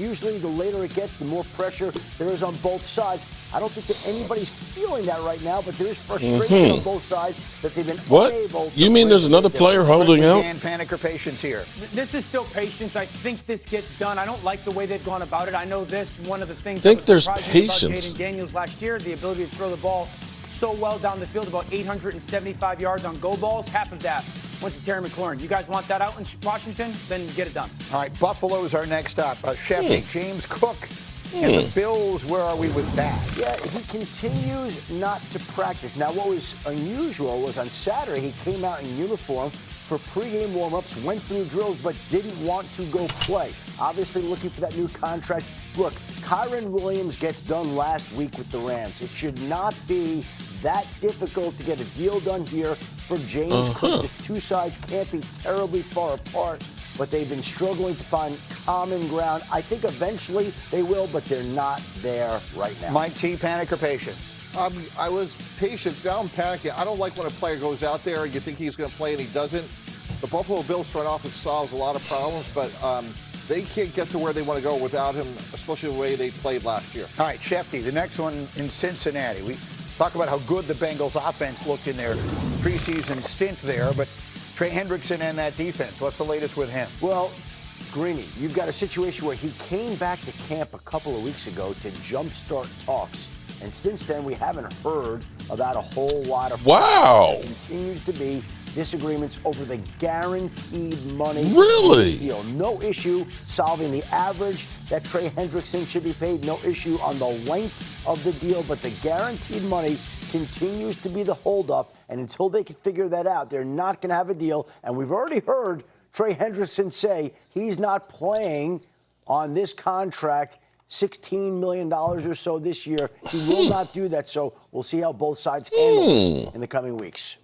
usually the later it gets, the more pressure there is on both sides. I don't think that anybody's feeling that right now, but there is frustration on both sides that they've been unable to. You mean there's another player holding out? And panic or patience here? This is still patience. I think this gets done. I don't like the way they've gone about it. I know this, one of the things I think that was there's surprising patience. about Jaden Daniels last year, the ability to throw the ball so well down the field, about 875 yards on go balls. Half of that went to Terry McLaurin. You guys want that out in Washington? Then get it done. All right, Buffalo's our next up. Shefty, James Cook and the Bills, where are we with that? Yeah, he continues not to practice. Now, what was unusual was on Saturday, he came out in uniform for pregame warm-ups, went through drills, but didn't want to go play. Obviously looking for that new contract. Look, Kyren Williams gets done last week with the Rams. It should not be that difficult to get a deal done here for James Cook. The two sides can't be terribly far apart, but they've been struggling to find common ground. I think eventually they will, but they're not there right now. Mike T, panic or patience? I was patient. Now I'm panicking. I don't like when a player goes out there and you think he's going to play and he doesn't. The Buffalo Bills front office solves a lot of problems, but they can't get to where they want to go without him, especially the way they played last year. All right, Shefty, the next one in Cincinnati. We talk about how good the Bengals offense looked in their preseason stint there, but Trey Hendrickson and that defense, what's the latest with him? Well, Greeny, you've got a situation where he came back to camp a couple of weeks ago to jumpstart talks. And since then, we haven't heard about a whole lot of. Wow. There continues to be disagreements over the guaranteed money. Really? Deal. No issue solving the average that Trey Hendrickson should be paid. No issue on the length of the deal, but the guaranteed money continues to be the holdup. And until they can figure that out, they're not going to have a deal. And we've already heard Trey Hendrickson say he's not playing on this contract $16 million or so this year. He will not do that, so we'll see how both sides handle this in the coming weeks.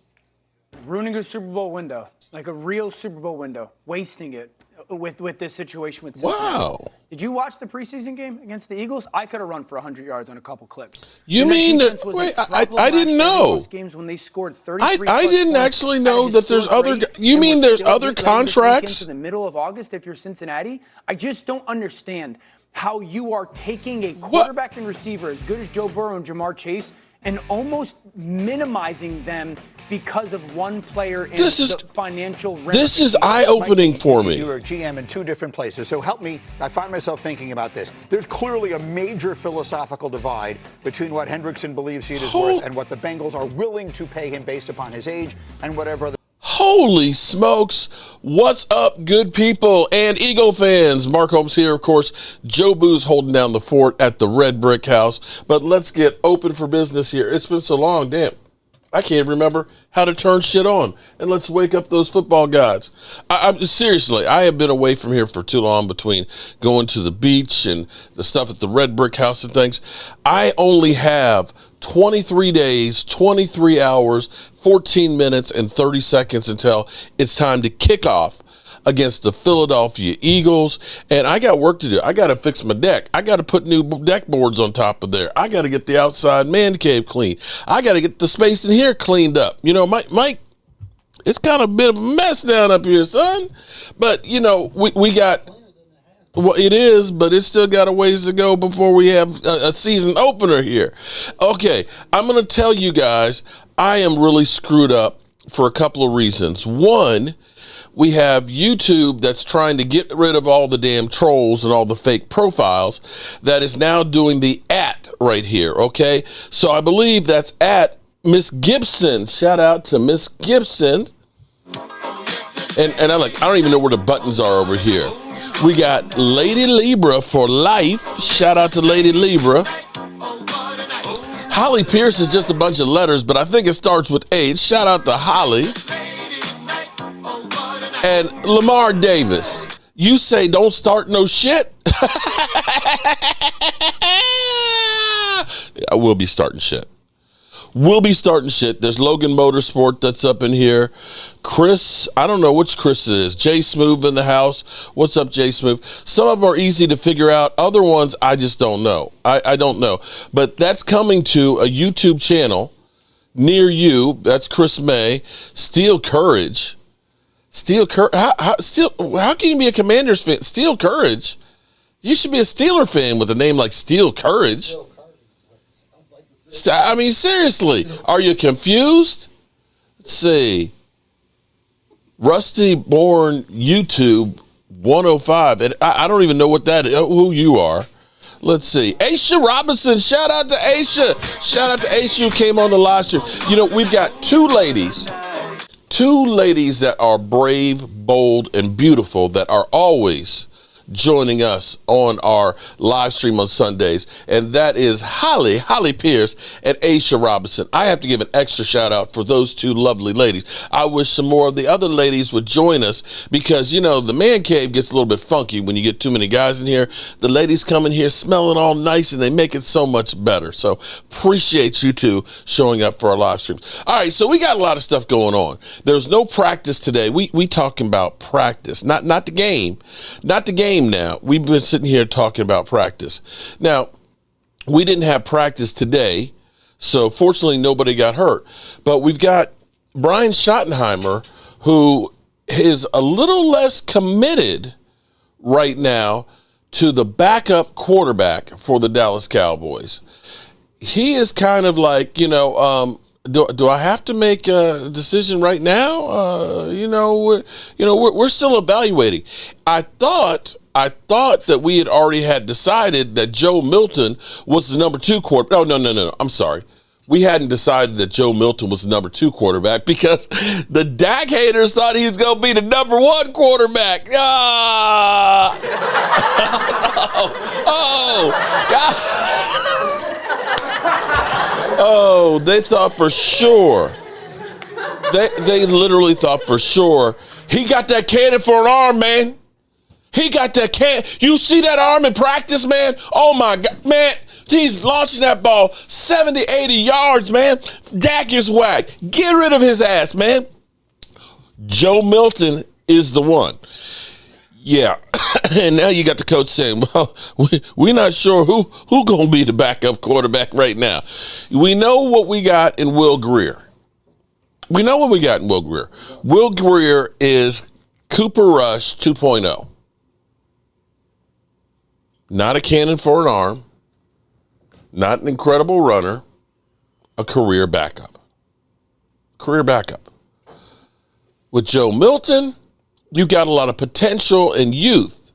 Ruining a Super Bowl window, like a real Super Bowl window, wasting it with this situation with Cincinnati. Wow. Did you watch the preseason game against the Eagles? I could have run for 100 yards on a couple clips. You mean that? Wait, I didn't know. Those games when they scored 33 I didn't actually know that there's other. You mean there's other contracts? Into the middle of August, if you're Cincinnati, I just don't understand how you are taking a quarterback and receiver as good as Joe Burrow and Jamar Chase and almost minimizing them because of one player in the financial rent. This is eye-opening for me. You are GM in two different places, so help me. I find myself thinking about this. There's clearly a major philosophical divide between what Hendrickson believes he is worth and what the Bengals are willing to pay him based upon his age and whatever other. Holy smokes. What's up, good people and Eagle fans? Mark Holmes here, of course. Joe Boo's holding down the fort at the Red Brick House. But let's get open for business here. It's been so long, damn. I can't remember how to turn shit on. And let's wake up those football gods. Seriously, I have been away from here for too long between going to the beach and the stuff at the Red Brick House and things. I only have 23 days, 23 hours, 14 minutes, and 30 seconds until it's time to kick off against the Philadelphia Eagles. And I got work to do. I got to fix my deck. I got to put new deck boards on top of there. I got to get the outside man cave clean. I got to get the space in here cleaned up. You know, Mike, it's kind of a bit of a mess down up here, son. But, you know, we got... Well, it is, but it's still got a ways to go before we have a season opener here. Okay, I'm going to tell you guys, I am really screwed up for a couple of reasons. One, we have YouTube that's trying to get rid of all the damn trolls and all the fake profiles that is now doing the @ right here, okay? So I believe that's @ Miss Gibson. Shout out to Miss Gibson. And I don't even know where the buttons are over here. We got Lady Libra for life. Shout out to Lady Libra. Holly Pierce is just a bunch of letters, but I think it starts with H. Shout out to Holly. And Lamar Davis, you say don't start no shit. I will be starting shit. We'll be starting shit. There's Logan Motorsport that's up in here. Chris, I don't know which Chris it is. Jay Smooth in the house. What's up, Jay Smooth? Some of them are easy to figure out. Other ones, I just don't know. I don't know. But that's coming to a YouTube channel near you. That's Chris May. Steel Courage. How can you be a Commanders fan? Steel Courage. You should be a Steeler fan with a name like Steel Courage. I mean, seriously, are you confused? Let's see. Rusty Born YouTube 105. And I don't even know what that is, who you are. Let's see. Aisha Robinson. Shout out to Aisha. Shout out to Aisha who came on the live stream. You know, we've got two ladies that are brave, bold, and beautiful that are always joining us on our live stream on Sundays, and that is Holly Pierce and Aisha Robinson. I have to give an extra shout out for those two lovely ladies. I wish some more of the other ladies would join us because, you know, the man cave gets a little bit funky when you get too many guys in here. The ladies come in here smelling all nice and they make it so much better. So appreciate you two showing up for our live streams. All right, so we got a lot of stuff going on. There's no practice today. We talking about practice, not the game. Not the game now. We've been sitting here talking about practice. Now, we didn't have practice today, so fortunately nobody got hurt. But we've got Brian Schottenheimer, who is a little less committed right now to the backup quarterback for the Dallas Cowboys. He is kind of like, you know, do I have to make a decision right now? We're still evaluating. I thought that we had already had decided that Joe Milton was the number 2 quarterback. Oh, no. I'm sorry. We hadn't decided that Joe Milton was the number 2 quarterback because the Dak haters thought he was going to be the number 1 quarterback. Oh, they thought for sure. They literally thought for sure. He got that cannon for an arm, man. He got that You see that arm in practice, man? Oh, my God, man. He's launching that ball 70, 80 yards, man. Dak is whacked. Get rid of his ass, man. Joe Milton is the one. Yeah. And now you got the coach saying, well, we're not sure who going to be the backup quarterback right now. We know what we got in Will Grier. Will Grier is Cooper Rush 2.0. Not a cannon for an arm, not an incredible runner, a career backup. With Joe Milton, you got a lot of potential and youth.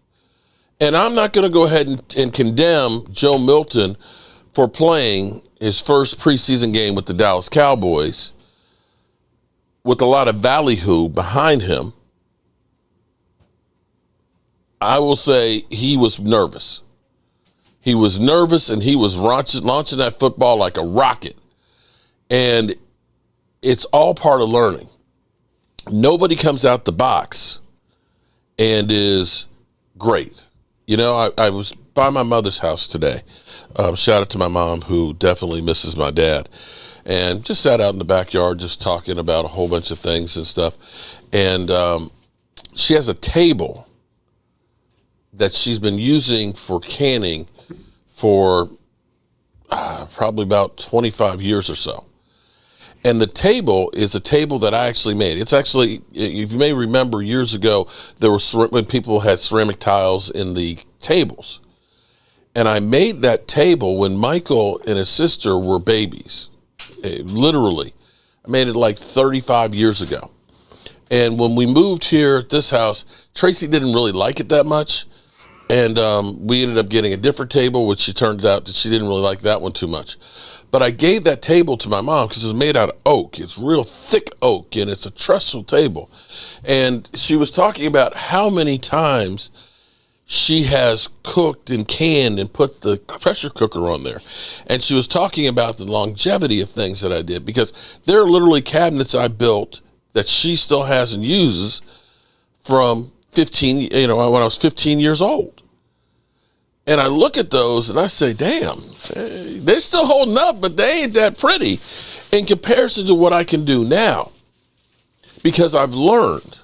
And I'm not going to go ahead and condemn Joe Milton for playing his first preseason game with the Dallas Cowboys with a lot of ballyhoo behind him. I will say he was nervous. He was nervous and he was launching that football like a rocket. And it's all part of learning. Nobody comes out the box and is great. You know, I was by my mother's house today. Shout out to my mom, who definitely misses my dad. And just sat out in the backyard just talking about a whole bunch of things and stuff. And she has a table that she's been using for canning for probably about 25 years or so. And the table is a table that I actually made. It's actually, if you may remember years ago, there were when people had ceramic tiles in the tables. And I made that table when Michael and his sister were babies. Literally. I made it like 35 years ago. And when we moved here at this house, Tracy didn't really like it that much. And we ended up getting a different table, which she turned out that she didn't really like that one too much. But I gave that table to my mom because it was made out of oak. It's real thick oak, and it's a trestle table. And she was talking about how many times she has cooked and canned and put the pressure cooker on there. And she was talking about the longevity of things that I did, because there are literally cabinets I built that she still has and uses from 15, when I was 15 years old. And I look at those and I say, damn, they're still holding up, but they ain't that pretty in comparison to what I can do now, because I've learned.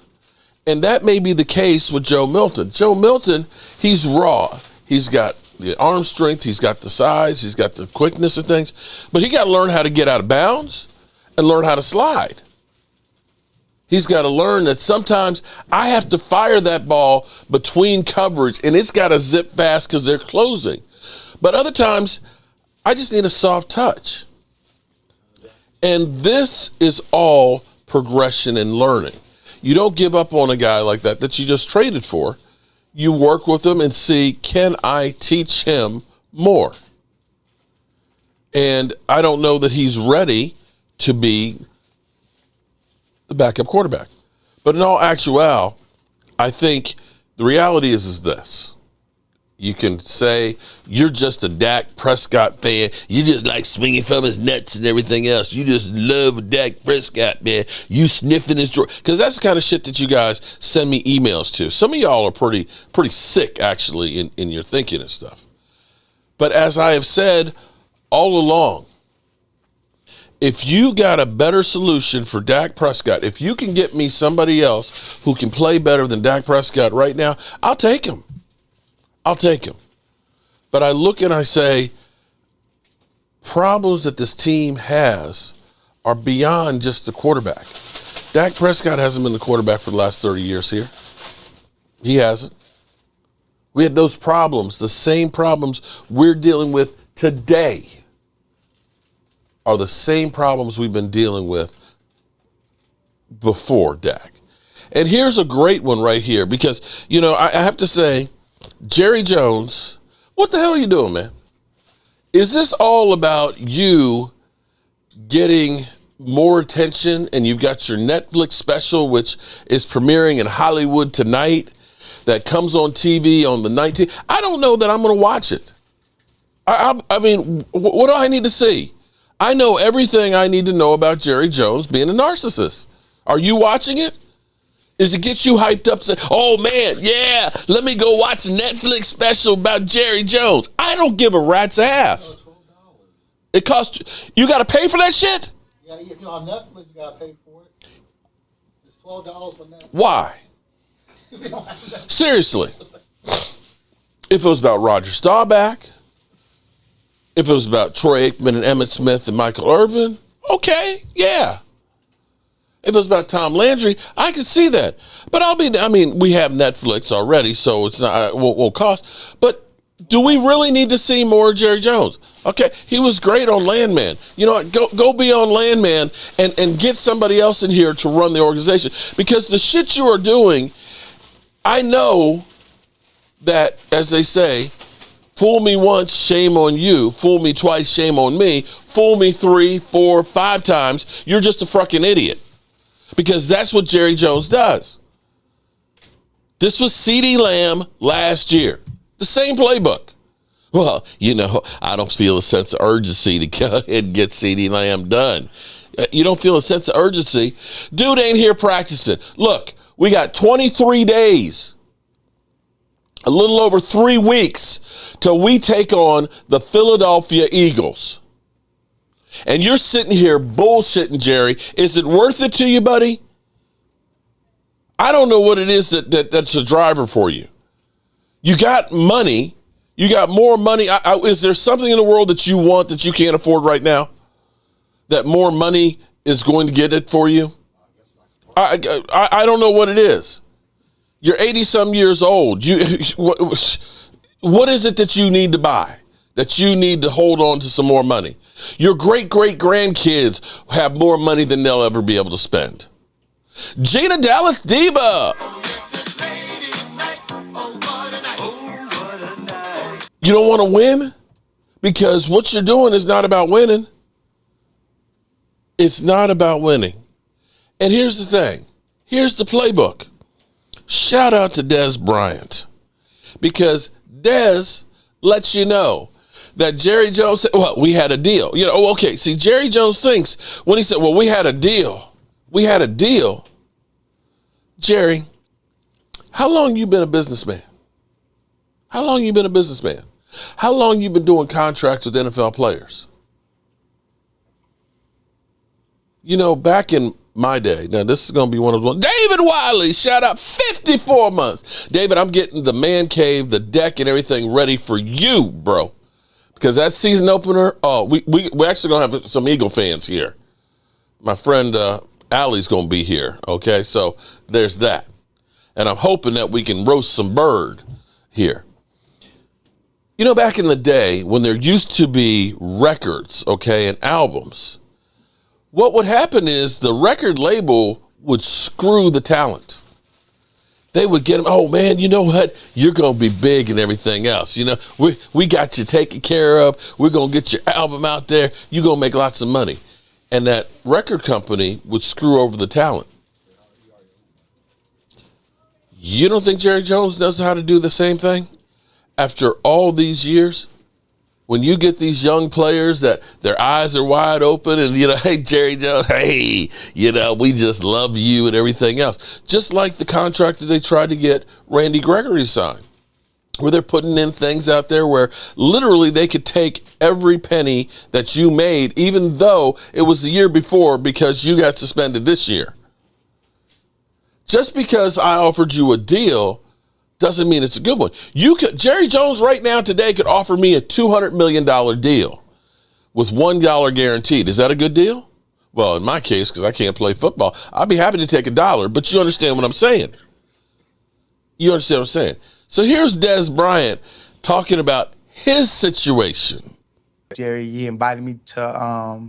And that may be the case with Joe Milton. Joe Milton, he's raw. He's got the arm strength. He's got the size. He's got the quickness of things. But he got to learn how to get out of bounds and learn how to slide. He's got to learn that sometimes I have to fire that ball between coverage, and it's got to zip fast because they're closing. But other times, I just need a soft touch. And this is all progression and learning. You don't give up on a guy like that you just traded for. You work with him and see, can I teach him more? And I don't know that he's ready to be the backup quarterback. But in all actuality, I think the reality is this. You can say you're just a Dak Prescott fan. You just like swinging from his nuts and everything else. You just love Dak Prescott, man. You sniffing his drawer. Because that's the kind of shit that you guys send me emails to. Some of y'all are pretty sick, actually, in your thinking and stuff. But as I have said all along, if you got a better solution for Dak Prescott, if you can get me somebody else who can play better than Dak Prescott right now, I'll take him. I'll take him. But I look and I say, problems that this team has are beyond just the quarterback. Dak Prescott hasn't been the quarterback for the last 30 years here. He hasn't. We had those problems, the same problems we're dealing with today are the same problems we've been dealing with before Dak. And here's a great one right here because, you know, I have to say, Jerry Jones, what the hell are you doing, man? Is this all about you getting more attention and you've got your Netflix special, which is premiering in Hollywood tonight, that comes on TV on the 19th? I don't know that I'm going to watch it. I mean, what do I need to see? I know everything I need to know about Jerry Jones being a narcissist. Are you watching it? Is it get you hyped up? Say, oh man, yeah, let me go watch a Netflix special about Jerry Jones. I don't give a rat's ass. It costs, you got to pay for that shit? Yeah, if you're on Netflix, you got to pay for it. It's $12 for Netflix. Why? Seriously. If it was about Roger Staubach, if it was about Troy Aikman and Emmitt Smith and Michael Irvin, okay, yeah. If it was about Tom Landry, I could see that. But we have Netflix already, so it's not, it won't cost. But do we really need to see more Jerry Jones? Okay, he was great on Landman. You know what? Go be on Landman and get somebody else in here to run the organization. Because the shit you are doing, I know that, as they say, fool me once, shame on you. Fool me twice, shame on me. Fool me 3, 4, 5 times, you're just a fucking idiot. Because that's what Jerry Jones does. This was CeeDee Lamb last year. The same playbook. Well, you know, I don't feel a sense of urgency to go ahead and get CeeDee Lamb done. You don't feel a sense of urgency? Dude ain't here practicing. Look, we got 23 days. A little over 3 weeks till we take on the Philadelphia Eagles. And you're sitting here bullshitting, Jerry. Is it worth it to you, buddy? I don't know what it is that's a driver for you. You got money. You got more money. Is there something in the world that you want that you can't afford right now? That more money is going to get it for you? I don't know what it is. You're 80-some years old. What is it that you need to buy? That you need to hold on to some more money? Your great-great-grandkids have more money than they'll ever be able to spend. Gina Dallas Diva. You don't want to win? Because what you're doing is not about winning. It's not about winning. And here's the thing. Here's the playbook. Shout out to Dez Bryant. Because Dez lets you know that Jerry Jones said, well, we had a deal. You know, okay, see, Jerry Jones thinks when he said, well, we had a deal. We had a deal. Jerry, how long you been a businessman? How long you been a businessman? How long you been doing contracts with NFL players? You know, back in my day, now this is going to be one of those. David Wiley, shout out, 54 months. David, I'm getting the man cave, the deck, and everything ready for you, bro. Because that season opener, we actually going to have some Eagle fans here. My friend Allie's going to be here, okay? So there's that. And I'm hoping that we can roast some bird here. You know, back in the day when there used to be records, okay, and albums, what would happen is the record label would screw the talent. They would get them, oh, man, you know what? You're going to be big and everything else. You know, we got you taken care of. We're going to get your album out there. You're going to make lots of money. And that record company would screw over the talent. You don't think Jerry Jones knows how to do the same thing? After all these years, when you get these young players that their eyes are wide open and, you know, hey, Jerry Jones, hey, you know, we just love you and everything else. Just like the contract that they tried to get Randy Gregory signed, where they're putting in things out there where literally they could take every penny that you made, even though it was the year before because you got suspended this year. Just because I offered you a deal doesn't mean it's a good one. Jerry Jones right now today could offer me a $200 million deal with $1 guaranteed. Is that a good deal? Well, in my case, because I can't play football, I'd be happy to take $1, but you understand what I'm saying. You understand what I'm saying? So here's Des Bryant talking about his situation. Jerry, he invited me to,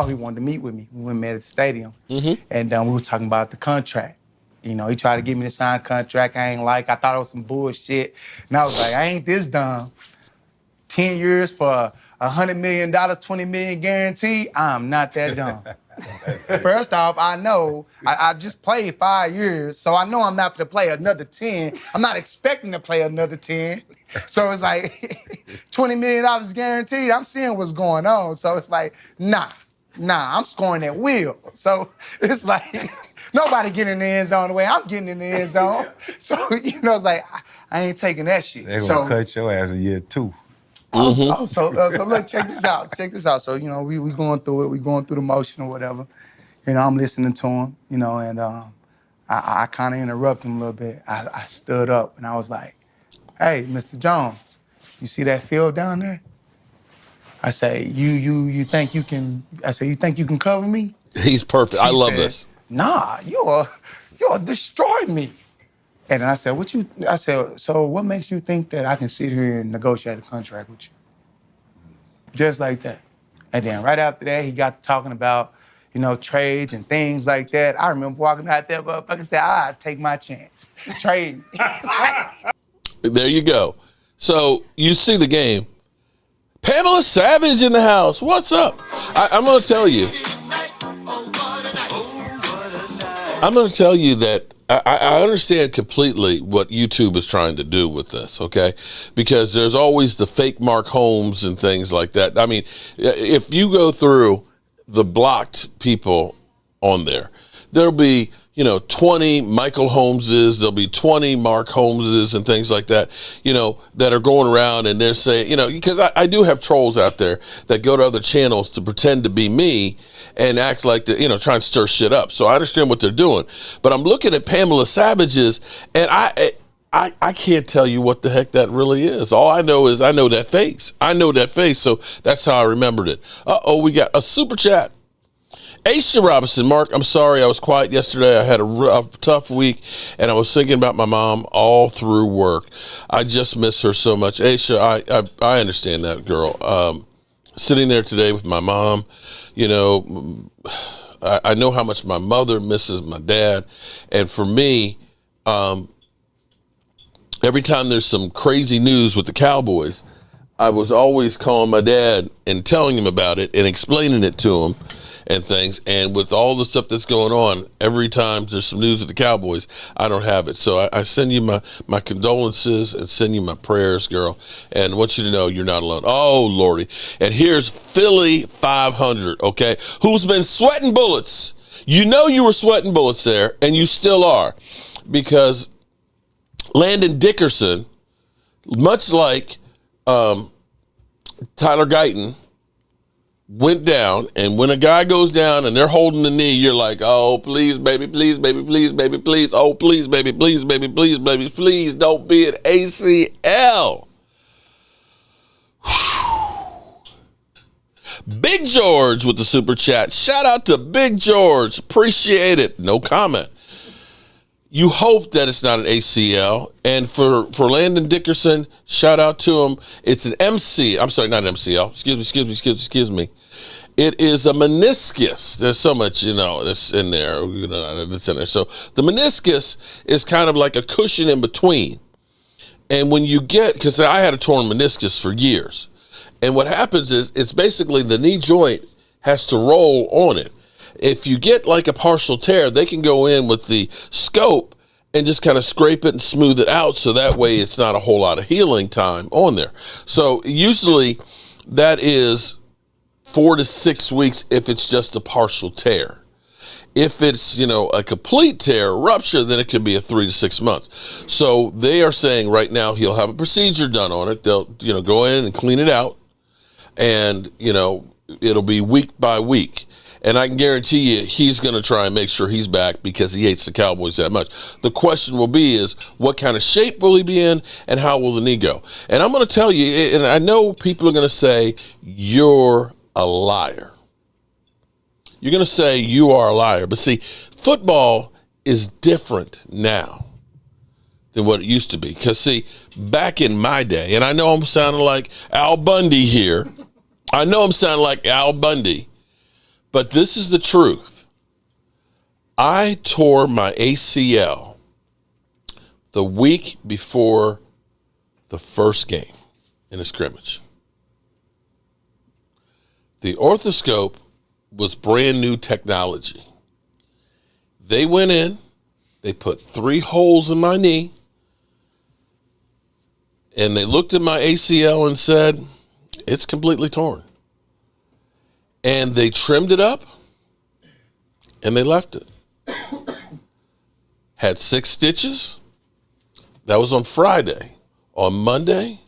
he wanted to meet with me. We met at the stadium. Mm-hmm. And we were talking about the contract. You know, he tried to get me to sign a contract I thought it was some bullshit. And I was like, I ain't this dumb. 10 years for $100 million, $20 million guaranteed? I'm not that dumb. First off, I know I just played 5 years, so I know I'm not going to play another 10. I'm not expecting to play another 10. So it's like $20 million guaranteed. I'm seeing what's going on. So it's like, nah, I'm scoring at will. So it's like, nobody getting in the end zone the way I'm getting in the end zone. So, you know, it's like, I ain't taking that shit. They're going to cut your ass in year 2. Mm-hmm. So look, check this out. So, you know, we going through it. We going through the motion or whatever. You know, I'm listening to him, you know, and I kind of interrupted him a little bit. I stood up and I was like, hey, Mr. Jones, you see that field down there? I say, you think you can, you think you can cover me? He's perfect. I love this. Nah, you'll destroy me. And I said, so what makes you think that I can sit here and negotiate a contract with you? Just like that. And then right after that, he got talking about, you know, trades and things like that. I remember walking out there, motherfucker said, I'll take my chance. Trade. There you go. So you see the game. Pamela Savage in the house. What's up? I'm going to tell you. I'm going to tell you that I understand completely what YouTube is trying to do with this, okay? Because there's always the fake Mark Holmes and things like that. I mean, if you go through the blocked people on there, there'll be, 20 Michael Holmeses, there'll be 20 Mark Holmeses and things like that, that are going around and they're saying, because I do have trolls out there that go to other channels to pretend to be me and act like, try and stir shit up. So I understand what they're doing. But I'm looking at Pamela Savage's and I can't tell you what the heck that really is. All I know is I know that face. So that's how I remembered it. We got a super chat. Aisha Robinson, Mark, I'm sorry I was quiet yesterday. I had a tough week, and I was thinking about my mom all through work. I just miss her so much. Aisha, I understand that, girl. Sitting there today with my mom, I know how much my mother misses my dad. And for me, every time there's some crazy news with the Cowboys, I was always calling my dad and telling him about it and explaining it to him and things. And with all the stuff that's going on, every time there's some news with the Cowboys, I don't have it. So I send you my condolences and send you my prayers, girl. And I want you to know you're not alone. Oh, Lordy. And here's Philly 500, okay, who's been sweating bullets. You were sweating bullets there, and you still are. Because Landon Dickerson, much like Tyler Guyton, went down, and when a guy goes down and they're holding the knee, you're like, oh, please, baby, please, baby, please, baby, please. Oh, please, baby, please, baby, please, baby, please don't be an ACL. Big George with the super chat. Shout out to Big George. Appreciate it. No comment. You hope that it's not an ACL. And for Landon Dickerson, shout out to him. It's an MC. I'm sorry, not an MCL. Excuse me. It is a meniscus. There's so much, that's in there. That's in there. So the meniscus is kind of like a cushion in between. And when you get, because I had a torn meniscus for years. And what happens is it's basically the knee joint has to roll on it. If you get like a partial tear, they can go in with the scope and just kind of scrape it and smooth it out so that way it's not a whole lot of healing time on there. So usually that is 4 to 6 weeks if it's just a partial tear. If it's, a complete tear, rupture, then it could be a 3 to 6 months. So they are saying right now he'll have a procedure done on it. They'll, go in and clean it out and, it'll be week by week. And I can guarantee you he's going to try and make sure he's back because he hates the Cowboys that much. The question will be is what kind of shape will he be in and how will the knee go? And I'm going to tell you, and I know people are going to say, you're a liar. You're going to say you are a liar. But see, football is different now than what it used to be. Because, see, back in my day, and I know I'm sounding like Al Bundy here. But this is the truth. I tore my ACL the week before the first game in a scrimmage. The orthoscope was brand new technology. They went in, they put 3 holes in my knee, and they looked at my ACL and said, it's completely torn. And they trimmed it up, and they left it. Had 6 stitches. That was on Friday. On Monday,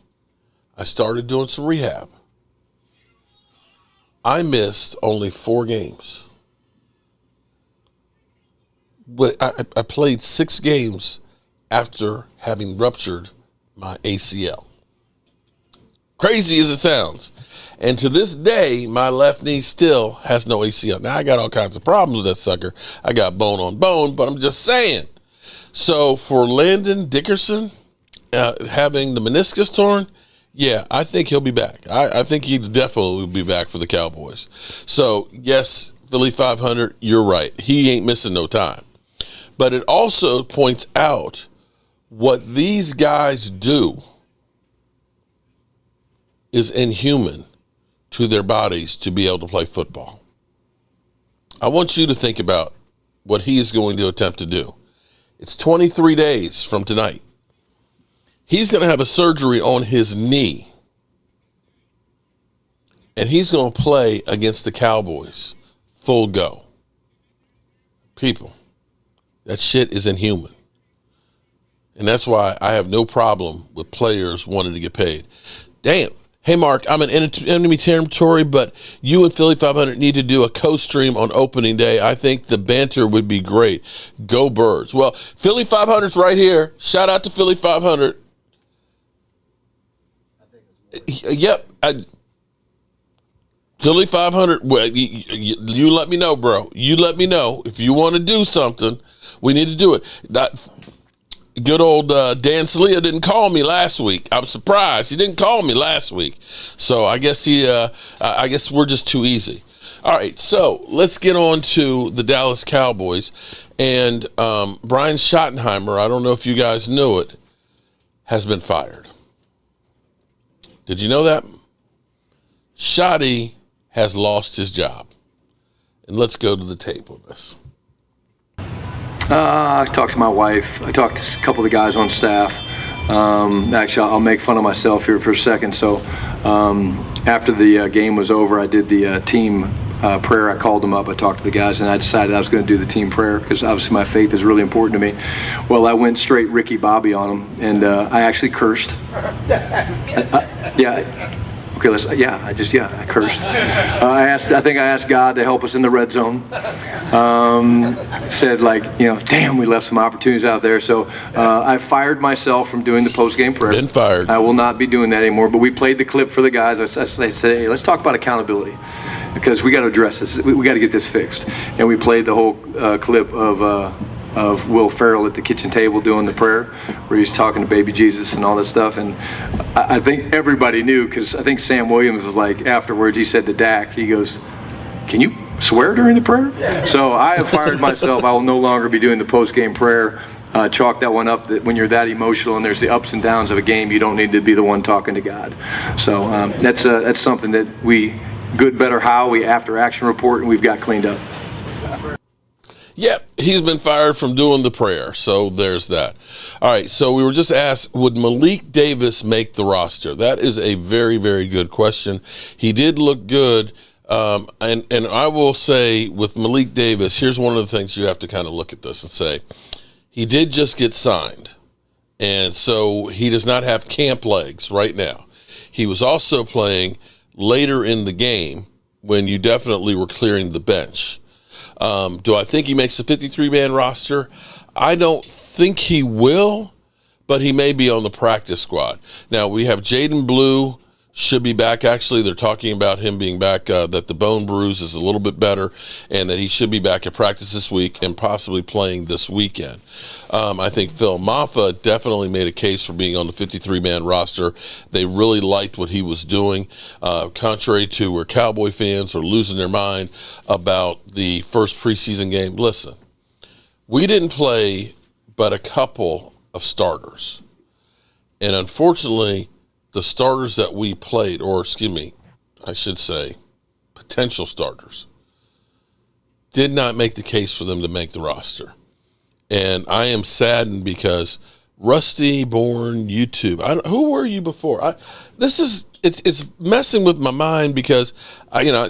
I started doing some rehab. I missed only 4 games. But I played 6 games after having ruptured my ACL. Crazy as it sounds. And to this day, my left knee still has no ACL. Now, I got all kinds of problems with that sucker. I got bone on bone, but I'm just saying. So for Landon Dickerson having the meniscus torn, yeah, I think he'll be back. I think he definitely will be back for the Cowboys. So, yes, Philly 500, you're right. He ain't missing no time. But it also points out what these guys do is inhuman to their bodies to be able to play football. I want you to think about what he is going to attempt to do. It's 23 days from tonight. He's going to have a surgery on his knee. And he's going to play against the Cowboys full go. People, that shit is inhuman. And that's why I have no problem with players wanting to get paid. Damn. Hey, Mark, I'm in enemy territory, but you and Philly 500 need to do a co-stream on opening day. I think the banter would be great. Go Birds. Well, Philly 500's right here. Shout out to Philly 500. Yep. Philly 500. Well, you let me know, bro. You let me know. If you want to do something, we need to do it. Good old Dan Salia didn't call me last week. I'm surprised he didn't call me last week. So I guess I guess we're just too easy. All right, so let's get on to the Dallas Cowboys and Brian Schottenheimer. I don't know if you guys knew it, has been fired. Did you know that? Shotty has lost his job, and let's go to the tape on this. I talked to my wife. I talked to a couple of the guys on staff. Actually, I'll make fun of myself here for a second. So after the game was over, I did the team prayer. I called them up. I talked to the guys, and I decided I was going to do the team prayer because obviously my faith is really important to me. Well, I went straight Ricky Bobby on them, and I actually cursed. Yeah. Okay, I cursed. I think I asked God to help us in the red zone. Said damn, we left some opportunities out there. So I fired myself from doing the post-game prayer. Been fired. I will not be doing that anymore. But we played the clip for the guys. I said, hey, let's talk about accountability, because we got to address this. We got to get this fixed. And we played the whole clip of Will Ferrell at the kitchen table doing the prayer, where he's talking to baby Jesus and all that stuff. And I think everybody knew, because I think Sam Williams was like, afterwards, he said to Dak, he goes, can you swear during the prayer? So I have fired myself. I will no longer be doing the post-game prayer. Chalk that one up, that when you're that emotional and there's the ups and downs of a game, you don't need to be the one talking to God. So that's something that we, good, better, how, we after action report, and we've got cleaned up. Yep, he's been fired from doing the prayer, so there's that. All right, so we were just asked, would Malik Davis make the roster? That is a very, very good question. He did look good, and I will say with Malik Davis, here's one of the things you have to kind of look at this and say, he did just get signed, and so he does not have camp legs right now. He was also playing later in the game when you definitely were clearing the bench. Do I think he makes the 53-man roster? I don't think he will, but he may be on the practice squad. Now, we have Jaden Blue should be back. Actually, they're talking about him being back, that the bone bruise is a little bit better, and that he should be back at practice this week and possibly playing this weekend. I think Phil Maffa definitely made a case for being on the 53-man roster. They really liked what he was doing, contrary to where Cowboy fans are losing their mind about the first preseason game. Listen, we didn't play but a couple of starters, and unfortunately, the starters that we played, or excuse me, I should say potential starters, did not make the case for them to make the roster. And I am saddened because Rusty Born YouTube, who were you before? It's messing with my mind because,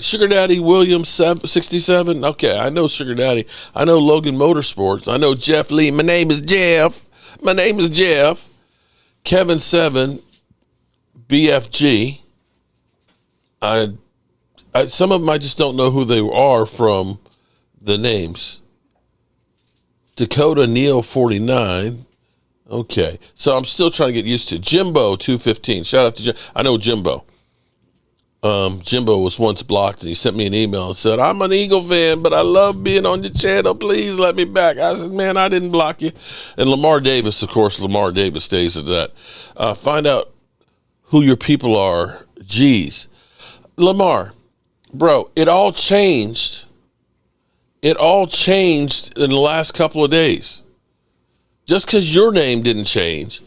Sugar Daddy Williams 67. Okay, I know Sugar Daddy. I know Logan Motorsports. I know Jeff Lee. My name is Jeff. Kevin 7. BFG. Some of them I just don't know who they are from the names. Dakota Neal 49. Okay, so I'm still trying to get used to Jimbo 215. Shout out to Jim. I know Jimbo. Jimbo was once blocked, and he sent me an email and said, I'm an Eagle fan, but I love being on your channel. Please let me back. I said, man, I didn't block you. And Lamar Davis, of course, Lamar Davis stays at that. Find out who your people are. Geez. Lamar, bro, it all changed. It all changed in the last couple of days. Just because your name didn't change,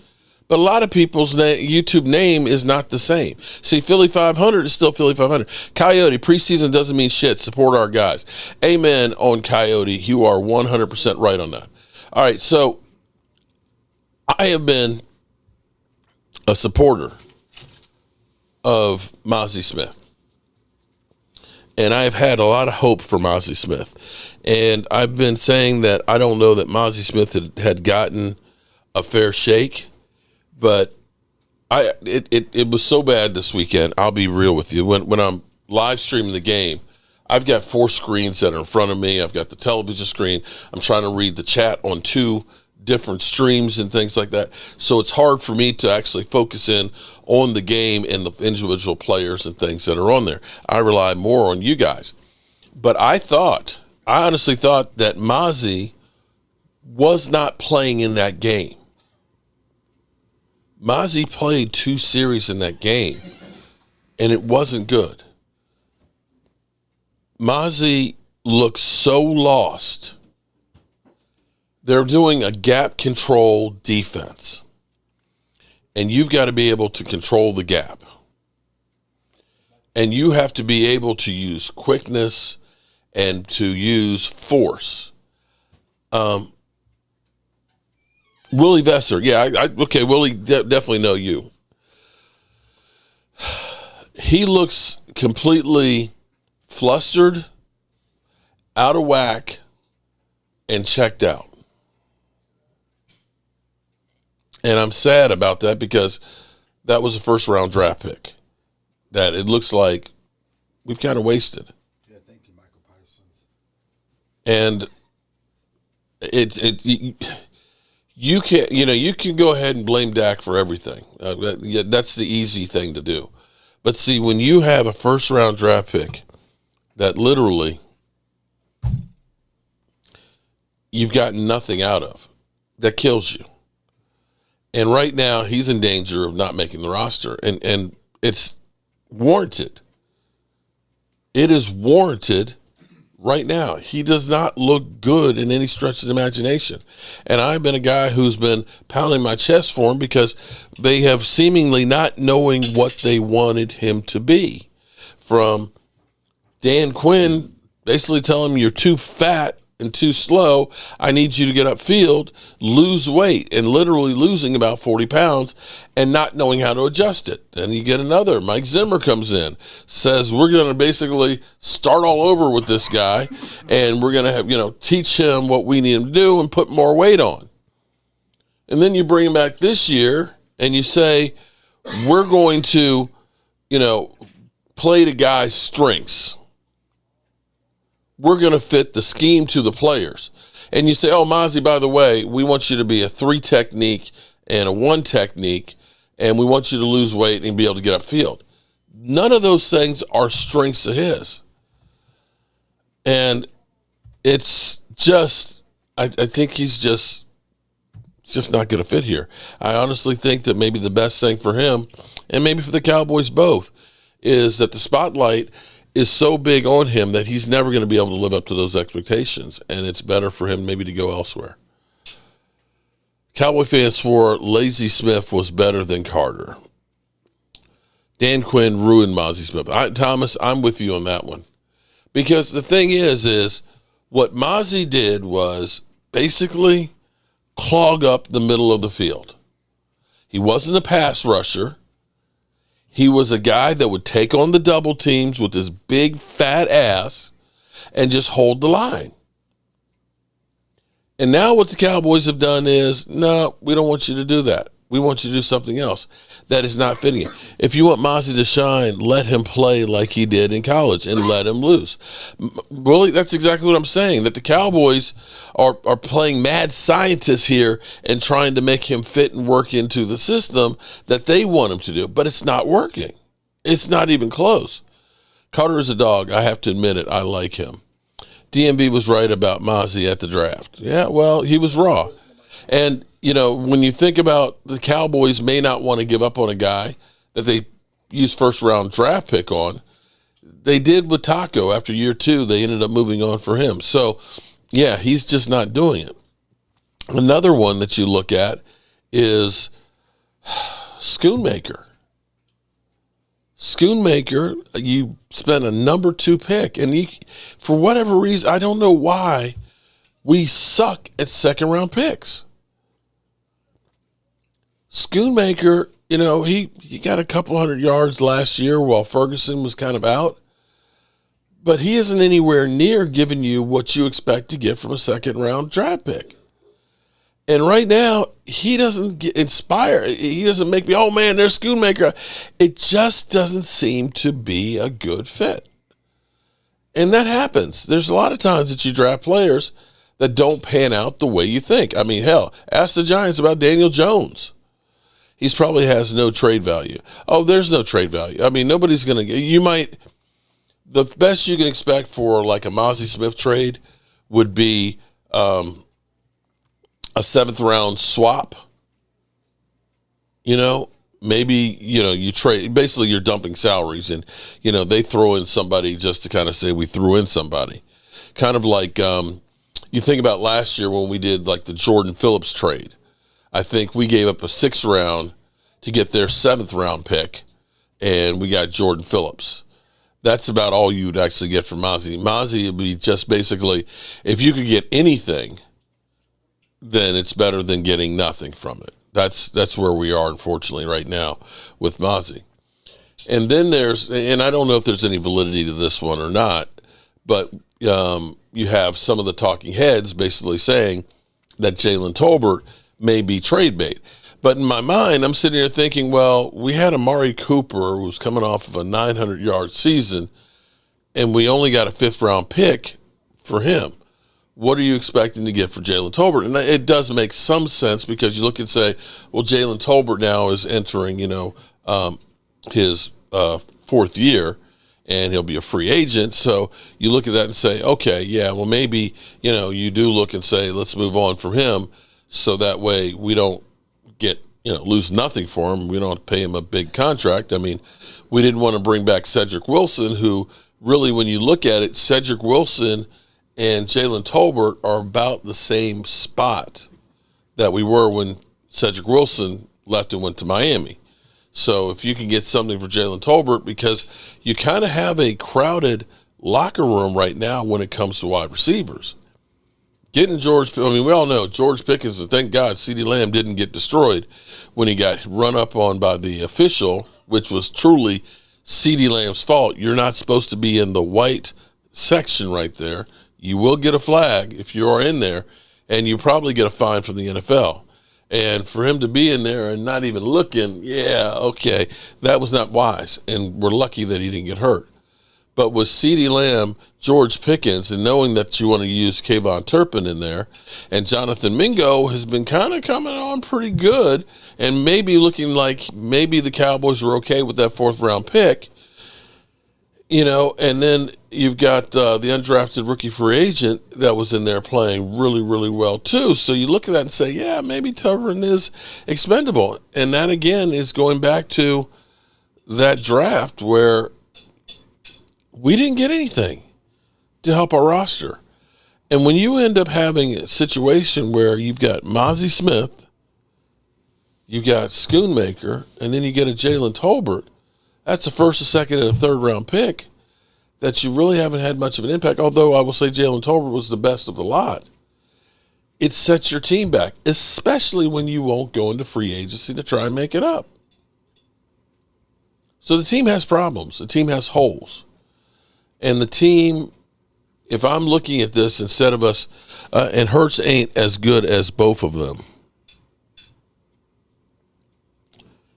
but a lot of people's YouTube name is not the same. See, Philly 500 is still Philly 500. Coyote, preseason doesn't mean shit. Support our guys. Amen on Coyote. You are 100% right on that. All right, so I have been a supporter of Mozzie Smith. And I've had a lot of hope for Mozzie Smith. And I've been saying that I don't know that Mozzie Smith had gotten a fair shake, but it was so bad this weekend. I'll be real with you. When I'm live streaming the game, I've got 4 screens that are in front of me. I've got the television screen. I'm trying to read the chat on 2 different streams and things like that. So it's hard for me to actually focus in on the game and the individual players and things that are on there. I rely more on you guys. But I honestly thought that Mozzie was not playing in that game. Mozzie played 2 series in that game, and it wasn't good. Mozzie looked so lost. They're doing a gap control defense, and you've got to be able to control the gap. And you have to be able to use quickness and to use force. Willie Vesser, yeah, okay, Willie, definitely know you. He looks completely flustered, out of whack, and checked out. And I'm sad about that because that was a first-round draft pick. that it looks like we've kind of wasted. Yeah, thank you, Micah Parsons. And you can go ahead and blame Dak for everything. That's the easy thing to do. But see, when you have a first-round draft pick that literally you've gotten nothing out of, that kills you. And right now, he's in danger of not making the roster. And it's warranted. It is warranted right now. He does not look good in any stretch of the imagination. And I've been a guy who's been pounding my chest for him because they have seemingly not knowing what they wanted him to be. From Dan Quinn basically telling him, you're too fat and too slow. I need you to get upfield, lose weight, and literally losing about 40 pounds and not knowing how to adjust it. Then you get another. Mike Zimmer comes in, says we're going to basically start all over with this guy, and we're going to have, teach him what we need him to do and put more weight on. And then you bring him back this year and you say, we're going to, play the guy's strengths. We're going to fit the scheme to the players. And you say, oh, Mozzie, by the way, we want you to be a 3 technique and a 1 technique, and we want you to lose weight and be able to get upfield. None of those things are strengths of his. And it's just, I think he's just not going to fit here. I honestly think that maybe the best thing for him, and maybe for the Cowboys both, is that the spotlight is so big on him that he's never going to be able to live up to those expectations, and it's better for him maybe to go elsewhere. Cowboy fans swore Lazy Smith was better than Carter. Dan Quinn ruined Mozzie Smith. Thomas, I'm with you on that one. Because the thing is what Mozzie did was basically clog up the middle of the field. He wasn't a pass rusher. He was a guy that would take on the double teams with his big fat ass and just hold the line. And now what the Cowboys have done is, no, we don't want you to do that. We want you to do something else that is not fitting. If you want Mozzie to shine, let him play like he did in college and let him loose. Really, that's exactly what I'm saying, that the Cowboys are playing mad scientists here and trying to make him fit and work into the system that they want him to do. But it's not working. It's not even close. Carter is a dog. I have to admit it. I like him. DMV was right about Mozzie at the draft. Yeah, well, he was raw. And, when you think about the Cowboys may not want to give up on a guy that they used first-round draft pick on, they did with Taco. After year 2, they ended up moving on for him. So, yeah, he's just not doing it. Another one that you look at is Schoonmaker. Schoonmaker, you spent a number 2 pick, and for whatever reason, I don't know why, we suck at second-round picks. Schoonmaker, he got a couple 100 yards last year while Ferguson was kind of out, but he isn't anywhere near giving you what you expect to get from a second-round draft pick. And right now, he doesn't inspire. He doesn't make me, oh, man, there's Schoonmaker. It just doesn't seem to be a good fit. And that happens. There's a lot of times that you draft players that don't pan out the way you think. I mean, hell, ask the Giants about Daniel Jones. He probably has no trade value. Oh, there's no trade value. I mean, nobody's going to – the best you can expect for like a Mozzie Smith trade would be a 7th-round swap. Maybe, you trade – basically you're dumping salaries and, they throw in somebody just to kind of say we threw in somebody. Kind of like you think about last year when we did like the Jordan Phillips trade. I think we gave up a 6th round to get their 7th-round pick, and we got Jordan Phillips. That's about all you'd actually get from Mozzie. Mozzie would be just basically, if you could get anything, then it's better than getting nothing from it. That's where we are, unfortunately, right now with Mozzie. And then and I don't know if there's any validity to this one or not, but you have some of the talking heads basically saying that Jalen Tolbert may be trade bait. But in my mind, I'm sitting here thinking, well, we had Amari Cooper who was coming off of a 900-yard season, and we only got a 5th-round pick for him. What are you expecting to get for Jalen Tolbert? And it does make some sense because you look and say, well, Jalen Tolbert now is entering, his 4th year, and he'll be a free agent. So you look at that and say, okay, yeah, well, maybe, you do look and say, let's move on from him so that way we don't get, lose nothing for him. We don't have to pay him a big contract. I mean, we didn't want to bring back Cedric Wilson, who really, when you look at it, Cedric Wilson and Jalen Tolbert are about the same spot that we were when Cedric Wilson left and went to Miami. So if you can get something for Jalen Tolbert, because you kind of have a crowded locker room right now when it comes to wide receivers. Getting we all know George Pickens, and thank God CeeDee Lamb didn't get destroyed when he got run up on by the official, which was truly CeeDee Lamb's fault. You're not supposed to be in the white section right there. You will get a flag if you are in there, and you probably get a fine from the NFL. And for him to be in there and not even looking, that was not wise. And we're lucky that he didn't get hurt. But with CeeDee Lamb, George Pickens, and knowing that you want to use Kayvon Turpin in there, and Jonathan Mingo has been kind of coming on pretty good, and maybe looking like maybe the Cowboys were okay with that 4th-round pick, and then you've got the undrafted rookie free agent that was in there playing really, really well too. So you look at that and say, yeah, maybe Turpin is expendable. And that, again, is going back to that draft where we didn't get anything to help our roster. And when you end up having a situation where you've got Mozzie Smith, you've got Schoonmaker, and then you get a Jalen Tolbert, that's a 1st, a 2nd, and a 3rd-round pick that you really haven't had much of an impact, although I will say Jalen Tolbert was the best of the lot. It sets your team back, especially when you won't go into free agency to try and make it up. So the team has problems. The team has holes. And the team, if I'm looking at this instead of us, and Hurts ain't as good as both of them.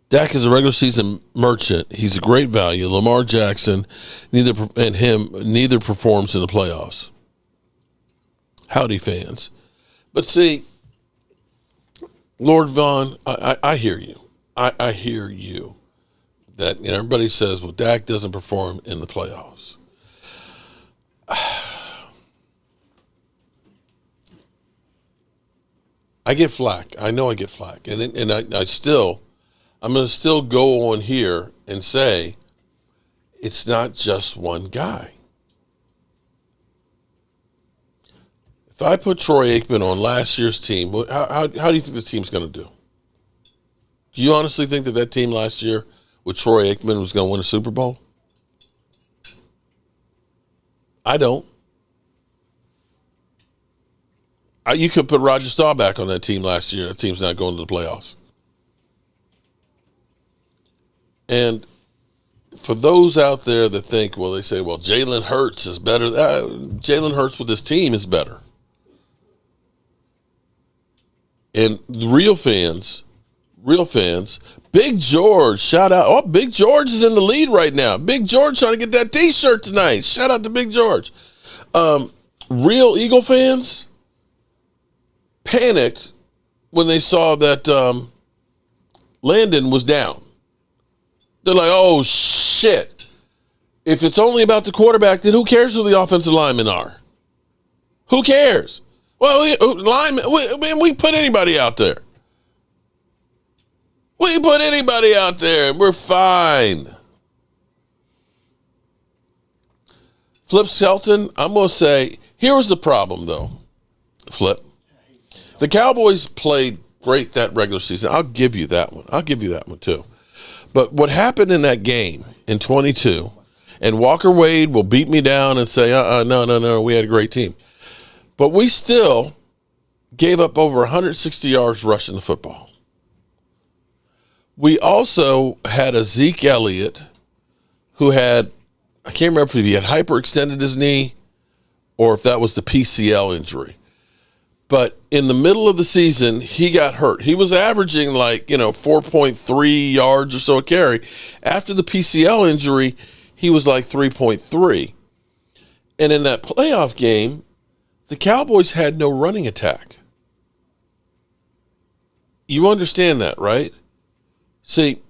Dak is a regular season merchant. He's a great value. Lamar Jackson, neither performs in the playoffs. Howdy, fans. But see, Lord Vaughn, I hear you. I hear you. That everybody says, well, Dak doesn't perform in the playoffs. I get flack. I know I get flack. And I'm going to still go on here and say it's not just one guy. If I put Troy Aikman on last year's team, how do you think the team's going to do? Do you honestly think that team last year with Troy Aikman was going to win a Super Bowl? I don't. You could put Roger Staubach on that team last year. That team's not going to the playoffs. And for those out there that think, they say, Jalen Hurts is better. Jalen Hurts with his team is better. And real fans, Big George, shout out. Oh, Big George is in the lead right now. Big George trying to get that T-shirt tonight. Shout out to Big George. Real Eagle fans panicked when they saw that Landon was down. They're like, oh, shit. If it's only about the quarterback, then who cares who the offensive linemen are? Who cares? Well, we put anybody out there. We put anybody out there, and we're fine. Flip Shelton, I'm going to say, here was the problem, though, Flip. The Cowboys played great that regular season. I'll give you that one. I'll give you that one, too. But what happened in that game in 22, and Walker Wade will beat me down and say, no, we had a great team. But we still gave up over 160 yards rushing the football. We also had a Zeke Elliott who had, I can't remember if he had hyperextended his knee or if that was the PCL injury. But in the middle of the season, he got hurt. He was averaging 4.3 yards or so a carry. After the PCL injury, he was like 3.3. And in that playoff game, the Cowboys had no running attack. You understand that, right? See,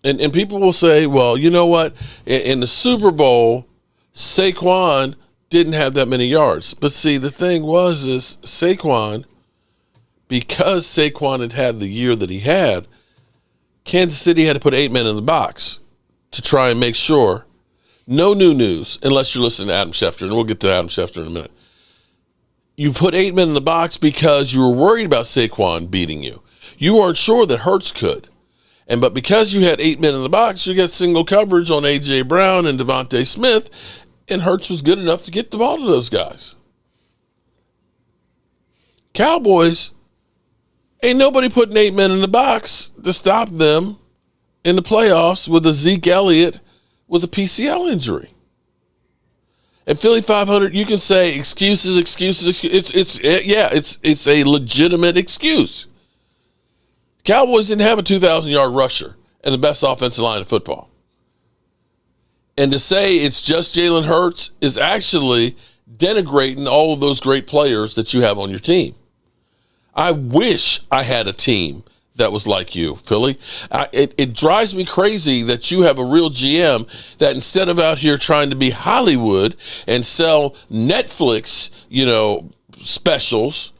and people will say, well, you know what? In the Super Bowl, Saquon didn't have that many yards. But see, the thing is Saquon, because Saquon had the year that he had, Kansas City had to put 8 men in the box to try and make sure. No new news, unless you're listening to Adam Schefter, and we'll get to Adam Schefter in a minute. You put 8 men in the box because you were worried about Saquon beating you. You weren't sure that Hurts could. But because you had 8 men in the box, you got single coverage on A.J. Brown and Devontae Smith, and Hurts was good enough to get the ball to those guys. Cowboys, ain't nobody putting 8 men in the box to stop them in the playoffs with a Zeke Elliott with a PCL injury. And Philly 500, you can say excuses. It's a legitimate excuse. Cowboys didn't have a 2,000-yard rusher and the best offensive line in football. And to say it's just Jalen Hurts is actually denigrating all of those great players that you have on your team. I wish I had a team that was like you, Philly. It drives me crazy that you have a real GM that instead of out here trying to be Hollywood and sell Netflix, specials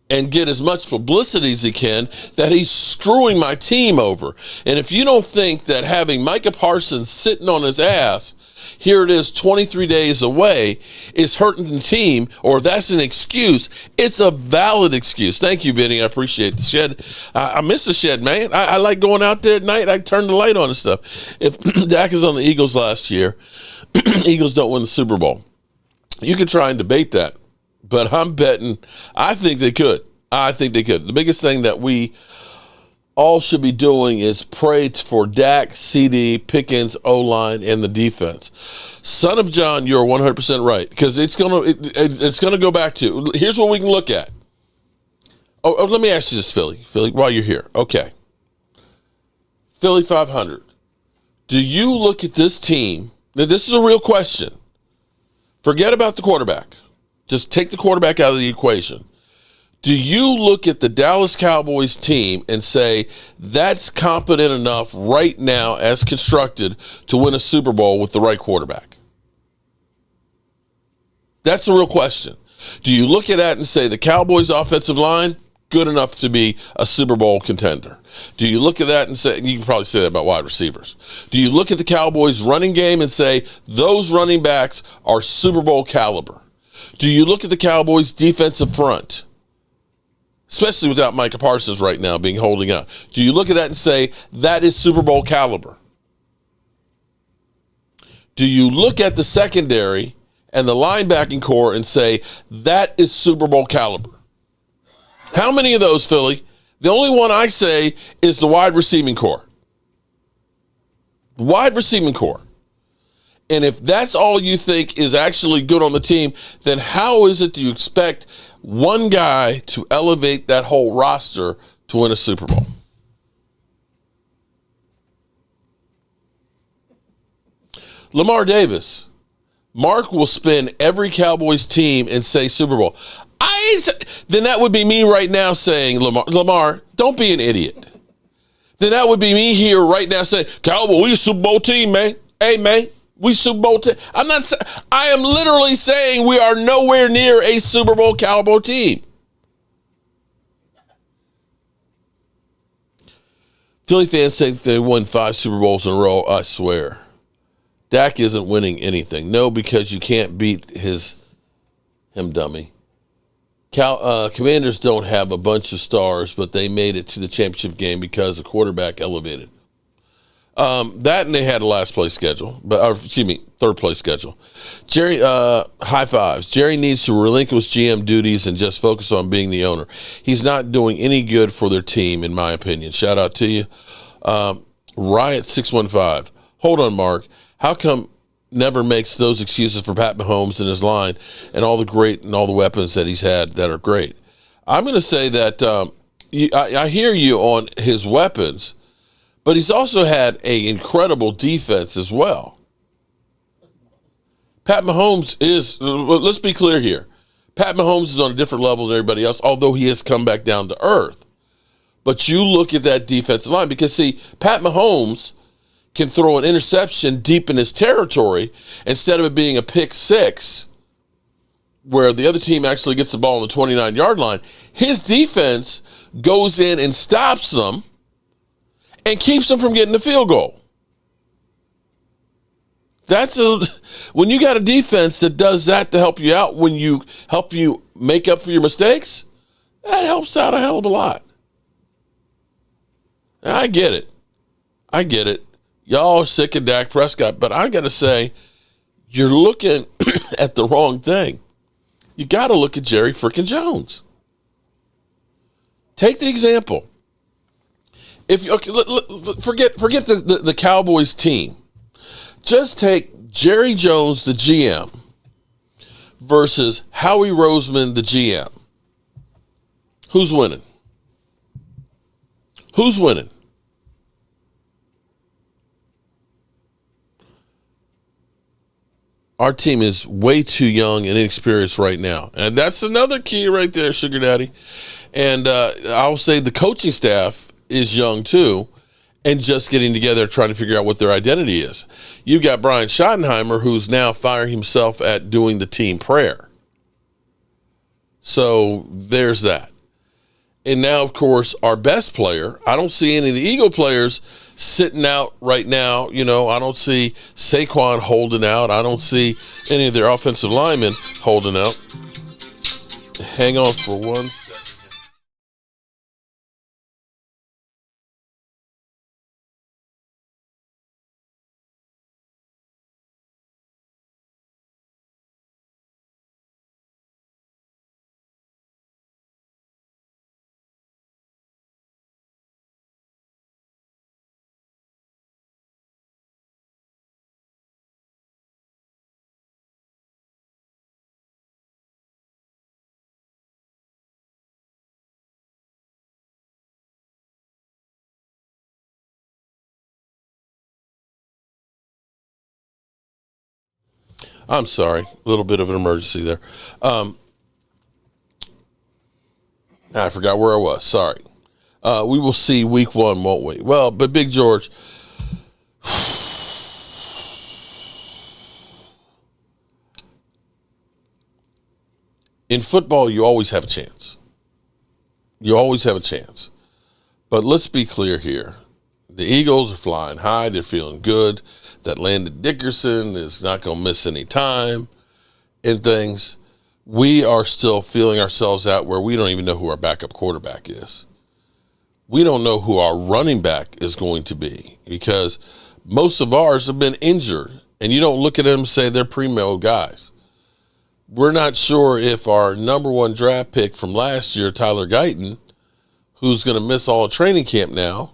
and get as much publicity as he can, that he's screwing my team over. And if you don't think that having Micah Parsons sitting on his ass, here it is 23 days away, is hurting the team, or that's an excuse, it's a valid excuse. Thank you, Benny. I appreciate the shed. I miss the shed, man. I like going out there at night. I turn the light on and stuff. If Dak is on the Eagles last year, Eagles don't win the Super Bowl. You can try and debate that, but I'm betting I think they could. The biggest thing that we all should be doing is pray for Dak, CD, Pickens, O-line, and the defense. Son of John, you're 100% right, because it's gonna go back to, here's what we can look at. Oh, let me ask you this, Philly, while you're here. Okay. Philly 500. Do you look at this team? Now, this is a real question. Forget about the quarterback. Just take the quarterback out of the equation. Do you look at the Dallas Cowboys team and say that's competent enough right now as constructed to win a Super Bowl with the right quarterback? That's a real question. Do you look at that and say the Cowboys offensive line, good enough to be a Super Bowl contender? Do you look at that and say, you can probably say that about wide receivers. Do you look at the Cowboys running game and say those running backs are Super Bowl caliber? Do you look at the Cowboys defensive front, especially without Micah Parsons right now being holding up? Do you look at that and say that is Super Bowl caliber? Do you look at the secondary and the linebacking core and say that is Super Bowl caliber? How many of those, Philly? The only one I say is the wide receiving core. Wide receiving core. And if that's all you think is actually good on the team, then how is it do you expect one guy to elevate that whole roster to win a Super Bowl? Lamar Davis. Mark will spin every Cowboys team and say Super Bowl. Then that would be me right now saying, Lamar, don't be an idiot. Then that would be me here right now saying, Cowboys, we a Super Bowl team, man. Hey, man, we Super Bowl team. I am literally saying we are nowhere near a Super Bowl Cowboy team. Philly fans say they won 5 Super Bowls in a row. I swear. Dak isn't winning anything. No, because you can't beat him, dummy. Commanders don't have a bunch of stars, but they made it to the championship game because the quarterback elevated. That and they had a last place schedule, third place schedule. Jerry, high fives. Jerry needs to relinquish GM duties and just focus on being the owner. He's not doing any good for their team, in my opinion. Shout out to you. Riot 615. Hold on, Mark. How come never makes those excuses for Pat Mahomes and his line and all the great and all the weapons that he's had that are great? I'm going to say that I hear you on his weapons, but he's also had an incredible defense as well. Pat Mahomes is, let's be clear here, Pat Mahomes is on a different level than everybody else, although he has come back down to earth. But you look at that defensive line, because, see, Pat Mahomes can throw an interception deep in his territory instead of it being a pick six where the other team actually gets the ball on the 29-yard line. His defense goes in and stops them and keeps them from getting the field goal. When you got a defense that does that to help you out, when you help you make up for your mistakes, that helps out a hell of a lot. I get it. Y'all are sick of Dak Prescott, but I got to say, you're looking at the wrong thing. You got to look at Jerry freaking Jones. Take the example. Forget the Cowboys team. Just take Jerry Jones, the GM, versus Howie Roseman, the GM. Who's winning? Who's winning? Our team is way too young and inexperienced right now. And that's another key right there, Sugar Daddy. And I'll say the coaching staff is young too and just getting together trying to figure out what their identity is. You've got Brian Schottenheimer, who's now firing himself at doing the team prayer. So there's that. And now, of course, our best player, I don't see any of the Eagle players sitting out right now. You know, I don't see Saquon holding out. I don't see any of their offensive linemen holding out. Hang on for 1 second. I'm sorry, a little bit of an emergency there. I forgot where I was. Sorry. We will see week 1, won't we? Well, but Big George, in football, you always have a chance. You always have a chance. But let's be clear here. The Eagles are flying high. They're feeling good. That Landon Dickerson is not going to miss any time and things. We are still feeling ourselves out where we don't even know who our backup quarterback is. We don't know who our running back is going to be because most of ours have been injured, and you don't look at them and say they're primo guys. We're not sure if our number 1 draft pick from last year, Tyler Guyton, who's going to miss all of training camp now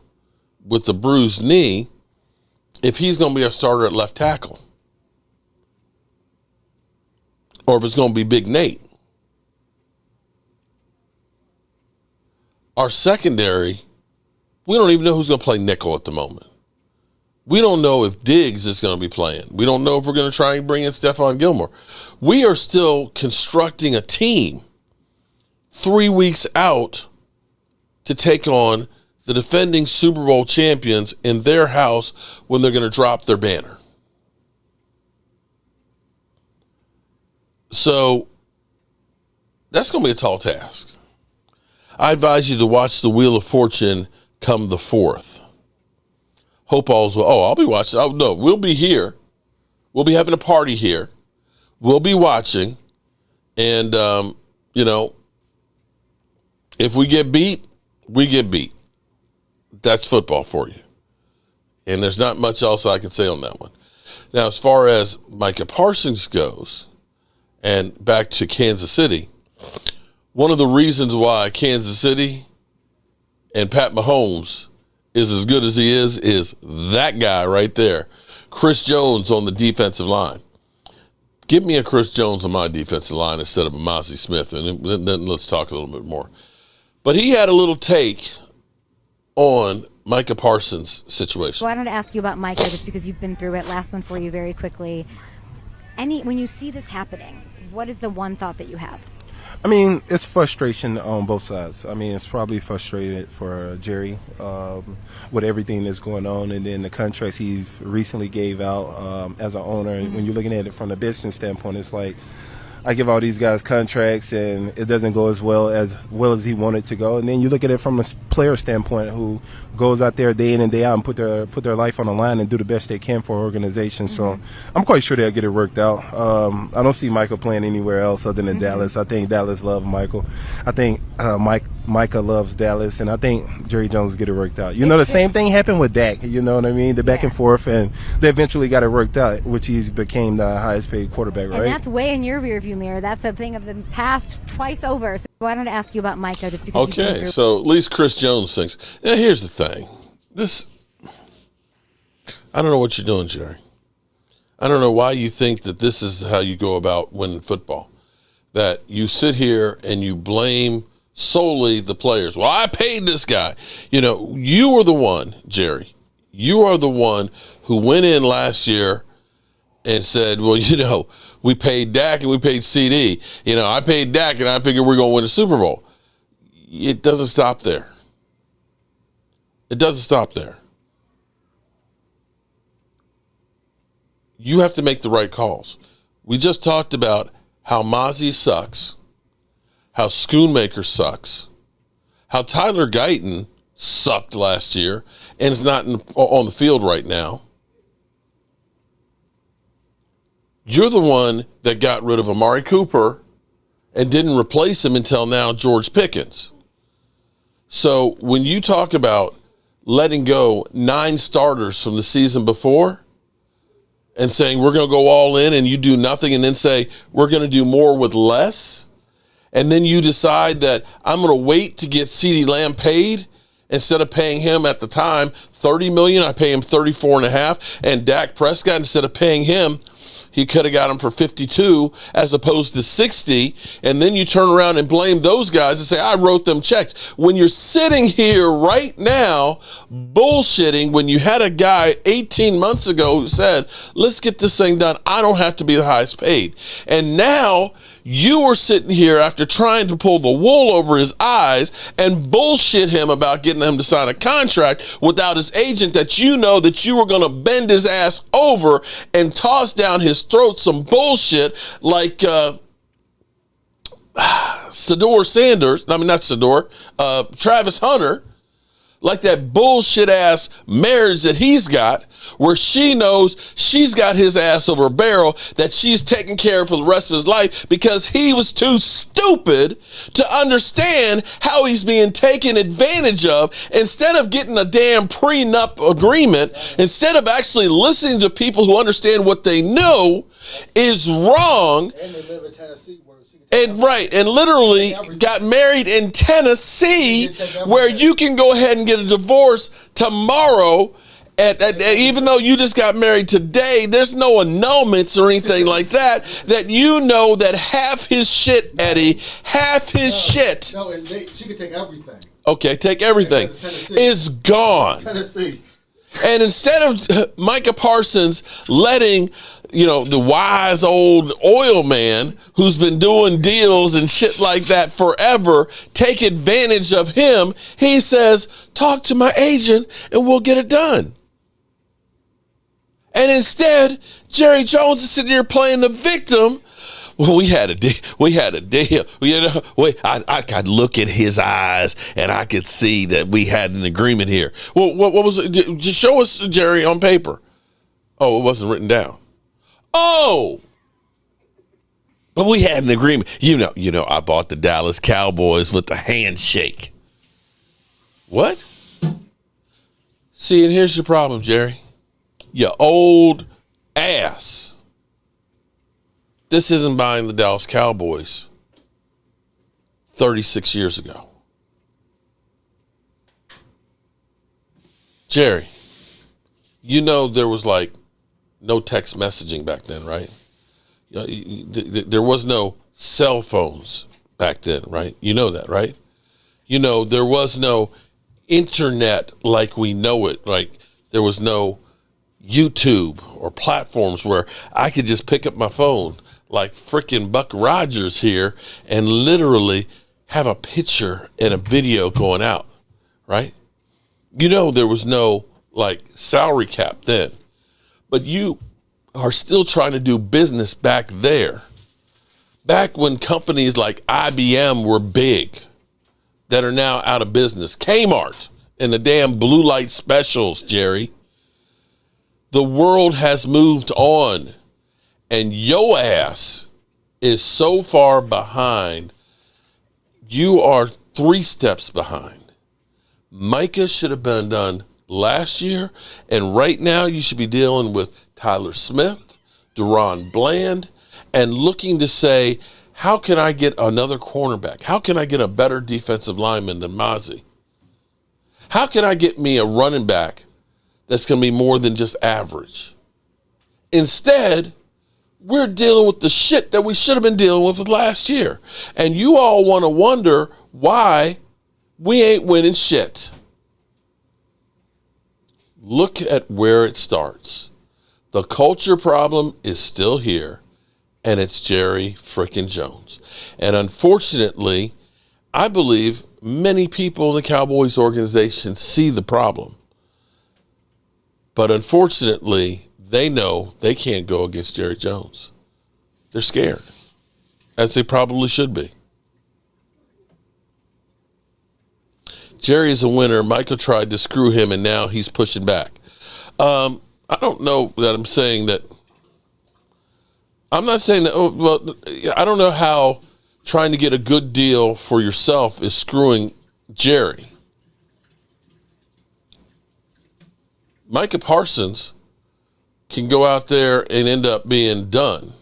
with the bruised knee, if he's going to be a starter at left tackle, or if it's going to be Big Nate. Our secondary, we don't even know who's going to play nickel at the moment. We don't know if Diggs is going to be playing. We don't know if we're going to try and bring in Stephon Gilmore. We are still constructing a team 3 weeks out to take on the defending Super Bowl champions in their house when they're going to drop their banner. So that's going to be a tall task. I advise you to watch the Wheel of Fortune come the 4th. Hope all's well. Oh, I'll be watching. Oh, no, we'll be here. We'll be having a party here. We'll be watching. And, if we get beat, we get beat. That's football for you. And there's not much else I can say on that one. Now, as far as Micah Parsons goes, and back to Kansas City, one of the reasons why Kansas City and Pat Mahomes is as good as he is that guy right there, Chris Jones on the defensive line. Give me a Chris Jones on my defensive line instead of a Mozzie Smith, and then let's talk a little bit more. But he had a little take on Micah Parsons' situation. Well, I wanted to ask you about Micah just because you've been through it. Last one for you very quickly. When you see this happening, what is the one thought that you have? I mean, it's frustration on both sides. I mean, it's probably frustrated for Jerry with everything that's going on, and then the contracts he's recently gave out as an owner. Mm-hmm. When you're looking at it from a business standpoint, it's like, I give all these guys contracts and it doesn't go as well as he wanted to go. And then you look at it from a player standpoint who goes out there day in and day out and put their life on the line and do the best they can for our organization. Mm-hmm. So I'm quite sure they'll get it worked out. I don't see Michael playing anywhere else other than Dallas. I think Dallas loves Michael. I think Micah loves Dallas, and I think Jerry Jones will get it worked out. You know, the same thing happened with Dak. You know what I mean? The back and forth, and they eventually got it worked out, which he became the highest paid quarterback, right? And that's way in your rearview mirror. That's a thing of the past twice over. So I wanted to ask you about Micah just because. Okay, so at least Chris Jones thinks. Now, here's the thing. I don't know what you're doing, Jerry. I don't know why you think that this is how you go about winning football. That you sit here and you blame solely the players. Well, I paid this guy. You know, you were the one, Jerry. You are the one who went in last year and said, well, you know, we paid Dak and we paid CD. You know, I paid Dak and I figured we're going to win a Super Bowl. It doesn't stop there. It doesn't stop there. You have to make the right calls. We just talked about how Mozzie sucks, how Schoonmaker sucks, how Tyler Guyton sucked last year and is not on the field right now. You're the one that got rid of Amari Cooper and didn't replace him until now, George Pickens. So when you talk about letting go 9 starters from the season before and saying we're going to go all in and you do nothing and then say we're going to do more with less, and then you decide that I'm going to wait to get CeeDee Lamb paid instead of paying him at the time $30 million, I pay him $34.5, and Dak Prescott, instead of paying him, he could have got him for 52 as opposed to 60, and then you turn around and blame those guys and say, I wrote them checks. When you're sitting here right now bullshitting when you had a guy 18 months ago who said, let's get this thing done. I don't have to be the highest paid. And now you are sitting here after trying to pull the wool over his eyes and bullshit him about getting him to sign a contract without his agent that you know that you were going to bend his ass over and toss down his throat some bullshit like Sador Sanders. I mean, not Sador, Travis Hunter. Like that bullshit ass marriage that he's got, where she knows she's got his ass over a barrel that she's taking care of for the rest of his life because he was too stupid to understand how he's being taken advantage of. Instead of getting a damn prenup agreement, instead of actually listening to people who understand what they know is wrong. And they live in Tennessee. And right, and literally got married in Tennessee, where you can go ahead and get a divorce tomorrow. Even though you just got married today, there's no annulments or anything like that. That you know that half his shit, Eddie, half his shit. No, she could take everything. Okay, take everything. Is gone. Tennessee. And instead of Micah Parsons letting, you know, the wise old oil man who's been doing deals and shit like that forever take advantage of him, he says, talk to my agent and we'll get it done. And instead, Jerry Jones is sitting here playing the victim. Well, we had a deal. You know, I could look at his eyes and I could see that we had an agreement here. Well, what was it? Just show us, Jerry, on paper. Oh, it wasn't written down. Oh, but we had an agreement. You know, I bought the Dallas Cowboys with the handshake. What? See, and here's your problem, Jerry. You old ass. This isn't buying the Dallas Cowboys 36 years ago. Jerry, you know there was like no text messaging back then, right? There was no cell phones back then, right? You know that, right? There was no internet like we know it. Like there was no YouTube or platforms where I could just pick up my phone like freaking Buck Rogers here and literally have a picture and a video going out, right? There was no like salary cap then, but you are still trying to do business back there. Back when companies like IBM were big that are now out of business. Kmart and the damn blue light specials, Jerry. The world has moved on, and your ass is so far behind. You are 3 steps behind. Micah should have been done last year, and right now you should be dealing with Tyler Smith, Deron Bland, and looking to say, how can I get another cornerback? How can I get a better defensive lineman than Mozzie? How can I get me a running back that's going to be more than just average? Instead, we're dealing with the shit that we should have been dealing with last year. And you all want to wonder why we ain't winning shit. Look at where it starts. The culture problem is still here, and it's Jerry frickin' Jones. And unfortunately, I believe many people in the Cowboys organization see the problem. But unfortunately, they know they can't go against Jerry Jones. They're scared, as they probably should be. Jerry is a winner. Michael tried to screw him, and now he's pushing back. I don't know that I'm saying that. I'm not saying that. Oh, well, I don't know how trying to get a good deal for yourself is screwing Jerry. Micah Parsons can go out there and end up being done.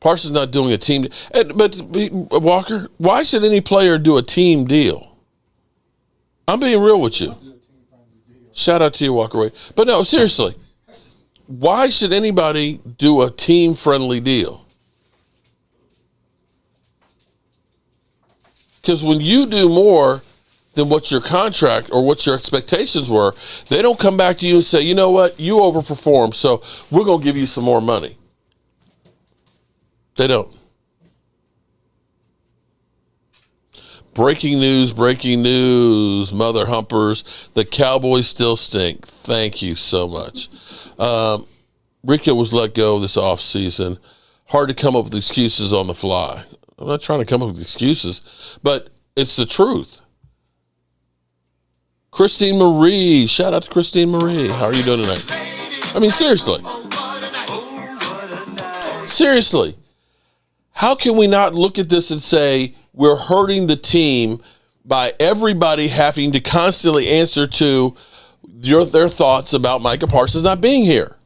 Parsons not doing a team. But Walker, why should any player do a team deal? I'm being real with you. Shout out to you, Walker Wade. But no, seriously, why should anybody do a team-friendly deal? Because when you do more than what your contract or what your expectations were, they don't come back to you and say, you know what, you overperformed, so we're going to give you some more money. They don't. Breaking news, mother humpers. The Cowboys still stink. Thank you so much. Rico was let go this offseason. Hard to come up with excuses on the fly. I'm not trying to come up with excuses, but it's the truth. Christine Marie. Shout out to Christine Marie. How are you doing tonight? I mean, seriously. Seriously. How can we not look at this and say we're hurting the team by everybody having to constantly answer to their thoughts about Micah Parsons not being here?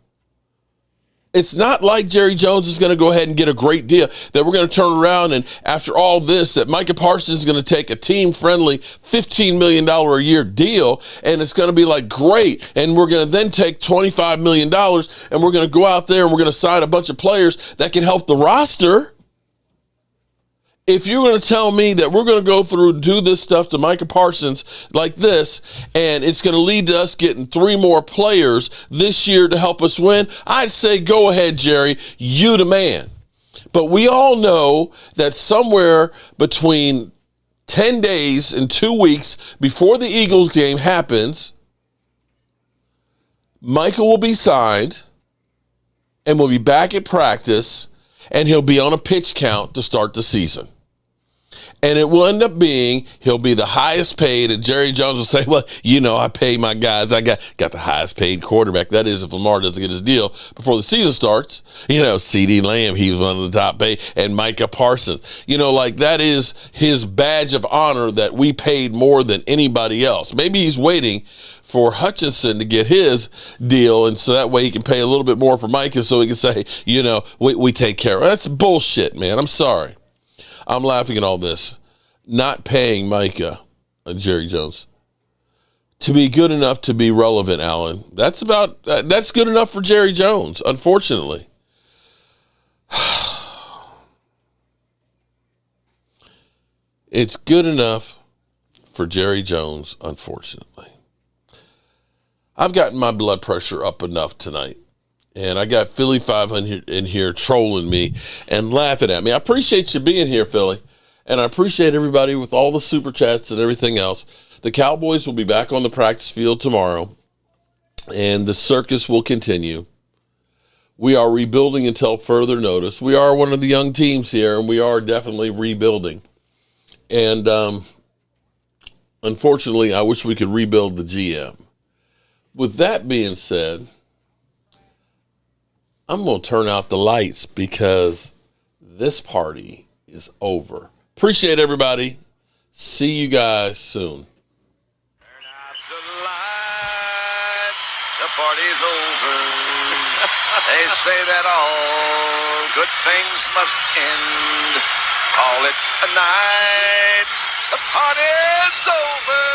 It's not like Jerry Jones is going to go ahead and get a great deal, that we're going to turn around and after all this, that Micah Parsons is going to take a team-friendly $15 million a year deal, and it's going to be like, great, and we're going to then take $25 million, and we're going to go out there and we're going to sign a bunch of players that can help the roster. If you're going to tell me that we're going to do this stuff to Micah Parsons like this, and it's going to lead to us getting 3 more players this year to help us win, I'd say go ahead, Jerry. You the man. But we all know that somewhere between 10 days and 2 weeks before the Eagles game happens, Micah will be signed and will be back at practice, and he'll be on a pitch count to start the season. And it will end up being, he'll be the highest paid, and Jerry Jones will say, well, I pay my guys. I got the highest paid quarterback. That is, if Lamar doesn't get his deal before the season starts. CeeDee Lamb, he was one of the top paid, and Micah Parsons. That is his badge of honor, that we paid more than anybody else. Maybe he's waiting for Hutchinson to get his deal, and so that way he can pay a little bit more for Micah, so he can say, we take care of it. That's bullshit, man. I'm sorry. I'm laughing at all this. Not paying Micah, Jerry Jones, to be good enough to be relevant, Alan. That's good enough for Jerry Jones, unfortunately. It's good enough for Jerry Jones, unfortunately. I've gotten my blood pressure up enough tonight, and I got Philly 500 in here trolling me and laughing at me. I appreciate you being here, Philly, and I appreciate everybody with all the super chats and everything else. The Cowboys will be back on the practice field tomorrow, and the circus will continue. We are rebuilding until further notice. We are one of the young teams here, and we are definitely rebuilding. And unfortunately, I wish we could rebuild the GM. With that being said, I'm going to turn out the lights because this party is over. Appreciate everybody. See you guys soon. Turn out the lights. The party's over. They say that all good things must end. Call it a night. The party's over.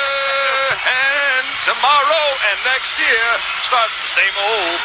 And tomorrow and next year starts the same old